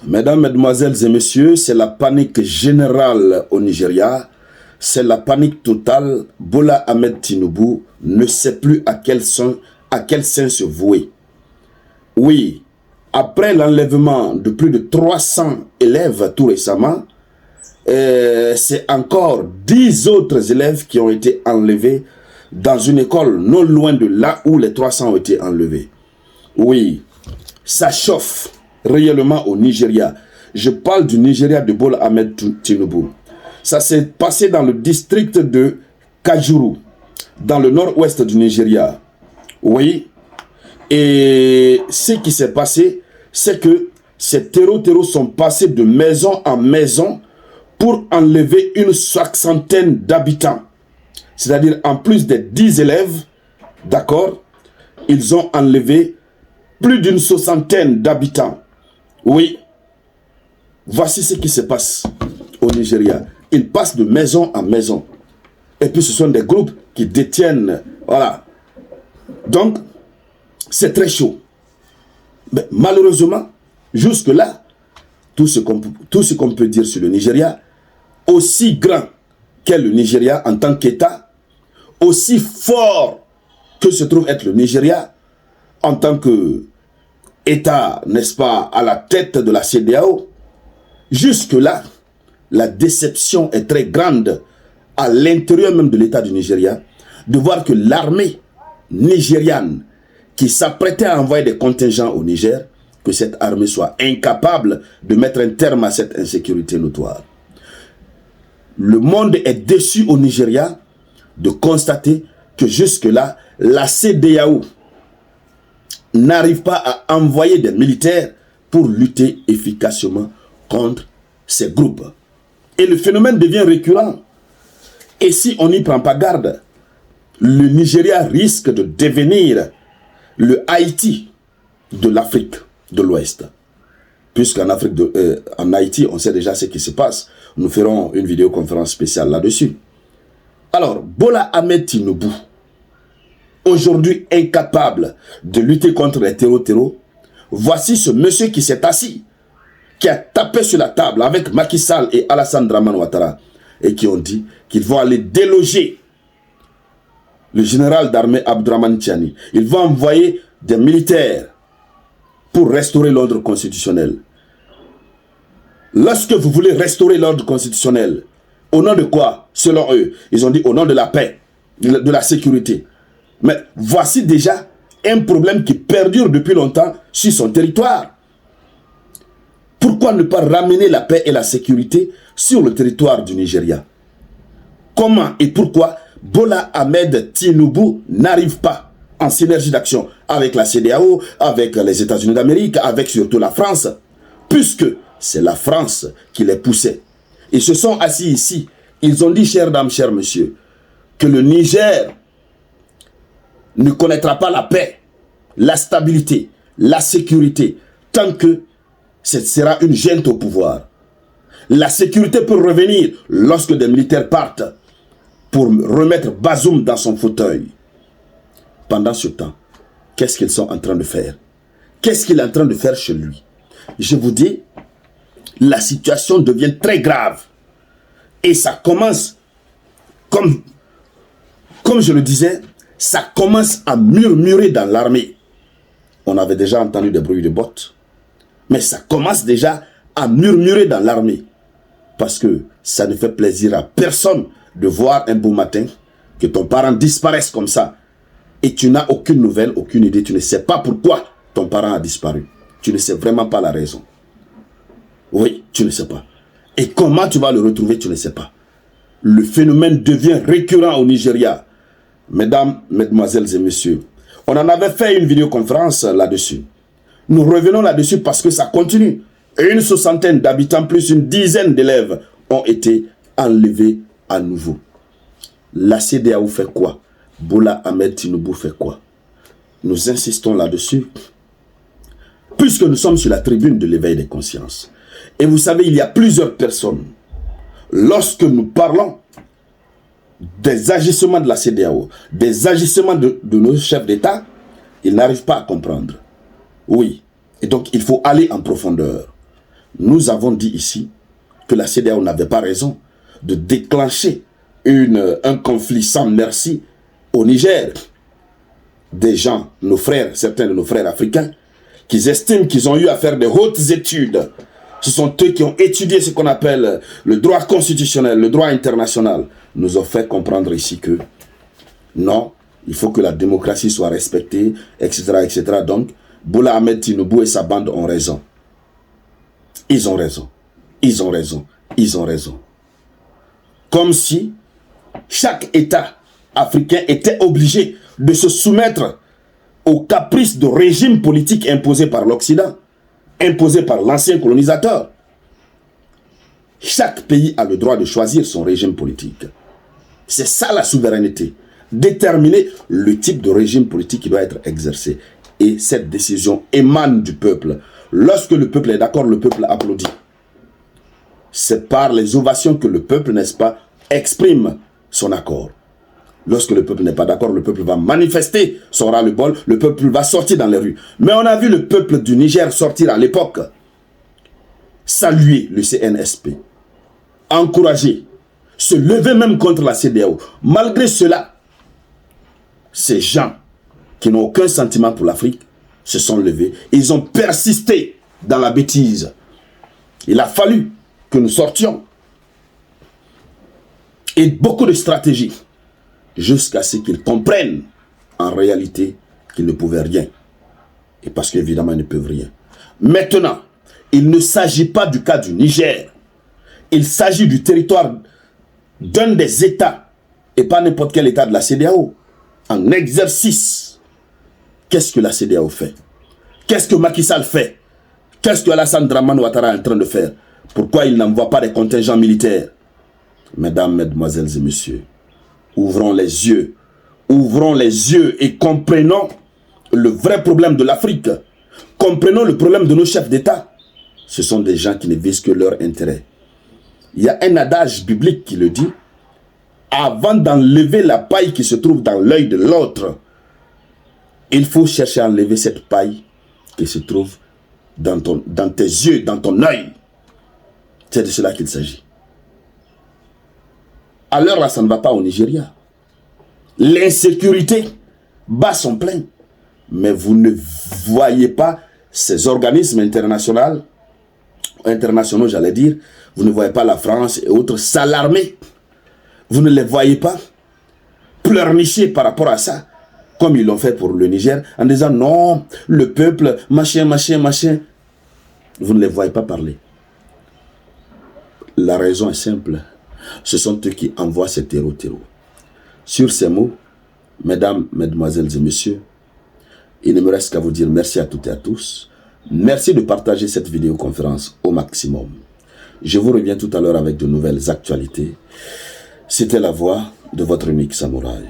Mesdames, Mesdemoiselles et Messieurs, c'est la panique générale au Nigeria. C'est la panique totale. Bola Ahmed Tinubu ne sait plus à quel sein se vouer. Oui, après l'enlèvement de plus de 300 élèves tout récemment, c'est encore 10 autres élèves qui ont été enlevés dans une école non loin de là où les 300 ont été enlevés. Oui, ça chauffe réellement au Nigeria. Je parle du Nigeria de Bola Ahmed Tinubu. Ça s'est passé dans le district de Kajuru, dans le nord-ouest du Nigeria. Oui, et ce qui s'est passé, c'est que ces terreaux sont passés de maison en maison pour enlever une soixantaine d'habitants. C'est-à-dire, en plus des 10 élèves, d'accord, ils ont enlevé plus d'une soixantaine d'habitants. Oui, voici ce qui se passe au Nigeria. Ils passent de maison en maison. Et puis ce sont des groupes qui détiennent, voilà. Donc, c'est très chaud. Mais malheureusement, jusque-là, tout ce qu'on peut dire sur le Nigeria, aussi grand qu'est le Nigeria en tant qu'État, aussi fort que se trouve être le Nigeria en tant que État, n'est-ce pas, à la tête de la CEDEAO, jusque-là, la déception est très grande à l'intérieur même de l'État du Nigeria, de voir que l'armée nigériane qui s'apprêtait à envoyer des contingents au Niger, que cette armée soit incapable de mettre un terme à cette insécurité notoire. Le monde est déçu au Nigeria de constater que jusque-là, la CEDEAO n'arrive pas à envoyer des militaires pour lutter efficacement contre ces groupes. Et le phénomène devient récurrent. Et si on n'y prend pas garde, le Nigeria risque de devenir le Haïti de l'Afrique de l'Ouest. Puisqu'en en Haïti, on sait déjà ce qui se passe. Nous ferons une vidéoconférence spéciale là-dessus. Alors, Bola Ahmed Tinubu, aujourd'hui incapable de lutter contre les terreaux, voici ce monsieur qui s'est assis, qui a tapé sur la table avec Macky Sall et Alassane Dramane Ouattara, et qui ont dit qu'ils vont aller déloger le général d'armée Abdourahmane Tiani. Ils vont envoyer des militaires pour restaurer l'ordre constitutionnel. Lorsque vous voulez restaurer l'ordre constitutionnel, au nom de quoi, selon eux? Ils ont dit au nom de la paix, de la sécurité. Mais voici déjà un problème qui perdure depuis longtemps sur son territoire. Pourquoi ne pas ramener la paix et la sécurité sur le territoire du Nigeria? Comment et pourquoi Bola Ahmed Tinubu n'arrive pas en synergie d'action avec la CEDEAO, avec les États-Unis d'Amérique, avec surtout la France, puisque c'est la France qui les poussait. Ils se sont assis ici, ils ont dit, chères dames, chers messieurs, que le Niger ne connaîtra pas la paix, la stabilité, la sécurité, tant que ce sera une junte au pouvoir. La sécurité peut revenir lorsque des militaires partent pour remettre Bazoum dans son fauteuil. Pendant ce temps, qu'est-ce qu'ils sont en train de faire? Qu'est-ce qu'il est en train de faire chez lui? Je vous dis, la situation devient très grave. Et ça commence, comme je le disais, ça commence à murmurer dans l'armée. On avait déjà entendu des bruits de bottes, mais ça commence déjà à murmurer dans l'armée. Parce que ça ne fait plaisir à personne de voir un beau matin que ton parent disparaisse comme ça. Et tu n'as aucune nouvelle, aucune idée. Tu ne sais pas pourquoi ton parent a disparu. Tu ne sais vraiment pas la raison. Oui, tu ne sais pas. Et comment tu vas le retrouver, tu ne sais pas. Le phénomène devient récurrent au Nigeria. Mesdames, Mesdemoiselles et Messieurs, on en avait fait une vidéoconférence là-dessus. Nous revenons là-dessus parce que ça continue. Une soixantaine d'habitants plus une dizaine d'élèves ont été enlevés à nouveau. La CEDEAO fait quoi? Bola Ahmed Tinubu fait quoi? Nous insistons là-dessus puisque nous sommes sur la tribune de l'éveil des consciences. Et vous savez, il y a plusieurs personnes. Lorsque nous parlons des agissements de la CEDEAO, des agissements de nos chefs d'État, ils n'arrivent pas à comprendre. Oui. Et donc, il faut aller en profondeur. Nous avons dit ici que la CEDEAO n'avait pas raison de déclencher un conflit sans merci au Niger. Des gens, nos frères, certains de nos frères africains, qui estiment qu'ils ont eu à faire de hautes études. Ce sont eux qui ont étudié ce qu'on appelle le droit constitutionnel, le droit international. Nous ont fait comprendre ici que non, il faut que la démocratie soit respectée, etc. etc. Donc, Bola Ahmed Tinubu et sa bande ont raison. Ils ont raison. Ils ont raison. Ils ont raison. Comme si chaque État africain était obligé de se soumettre aux caprices de régime politique imposés par l'Occident, imposés par l'ancien colonisateur. Chaque pays a le droit de choisir son régime politique. C'est ça la souveraineté. Déterminer le type de régime politique qui doit être exercé. Et cette décision émane du peuple. Lorsque le peuple est d'accord, le peuple applaudit. C'est par les ovations que le peuple, n'est-ce pas, exprime son accord. Lorsque le peuple n'est pas d'accord, le peuple va manifester son ras-le-bol, le peuple va sortir dans les rues. Mais on a vu le peuple du Niger sortir à l'époque, saluer le CNSP, encourager, se lever même contre la CEDEAO. Malgré cela, ces gens qui n'ont aucun sentiment pour l'Afrique se sont levés. Ils ont persisté dans la bêtise. Il a fallu que nous sortions. Et beaucoup de stratégies jusqu'à ce qu'ils comprennent en réalité qu'ils ne pouvaient rien. Et parce qu'évidemment, ils ne peuvent rien. Maintenant, il ne s'agit pas du cas du Niger. Il s'agit du territoire d'un des États, et pas n'importe quel État de la CEDEAO, en exercice. Qu'est-ce que la CEDEAO fait? Qu'est-ce que Macky Sall fait? Qu'est-ce que Alassane Dramane Ouattara est en train de faire? Pourquoi il n'envoie pas des contingents militaires? Mesdames, mesdemoiselles et messieurs, ouvrons les yeux et comprenons le vrai problème de l'Afrique. Comprenons le problème de nos chefs d'État. Ce sont des gens qui ne visent que leur intérêt. Il y a un adage biblique qui le dit. Avant d'enlever la paille qui se trouve dans l'œil de l'autre, il faut chercher à enlever cette paille qui se trouve dans tes yeux, dans ton œil. C'est de cela qu'il s'agit. À l'heure là, ça ne va pas au Nigeria. L'insécurité bat son plein. Mais vous ne voyez pas ces organismes internationaux, j'allais dire, vous ne voyez pas la France et autres s'alarmer. Vous ne les voyez pas pleurnicher par rapport à ça, comme ils l'ont fait pour le Niger, en disant non, le peuple, machin, machin, machin. Vous ne les voyez pas parler. La raison est simple. Ce sont eux qui envoient ces terreaux. Sur ces mots, mesdames, mesdemoiselles et messieurs, il ne me reste qu'à vous dire merci à toutes et à tous. Merci de partager cette vidéoconférence au maximum. Je vous reviens tout à l'heure avec de nouvelles actualités. C'était la voix de votre unique samouraï.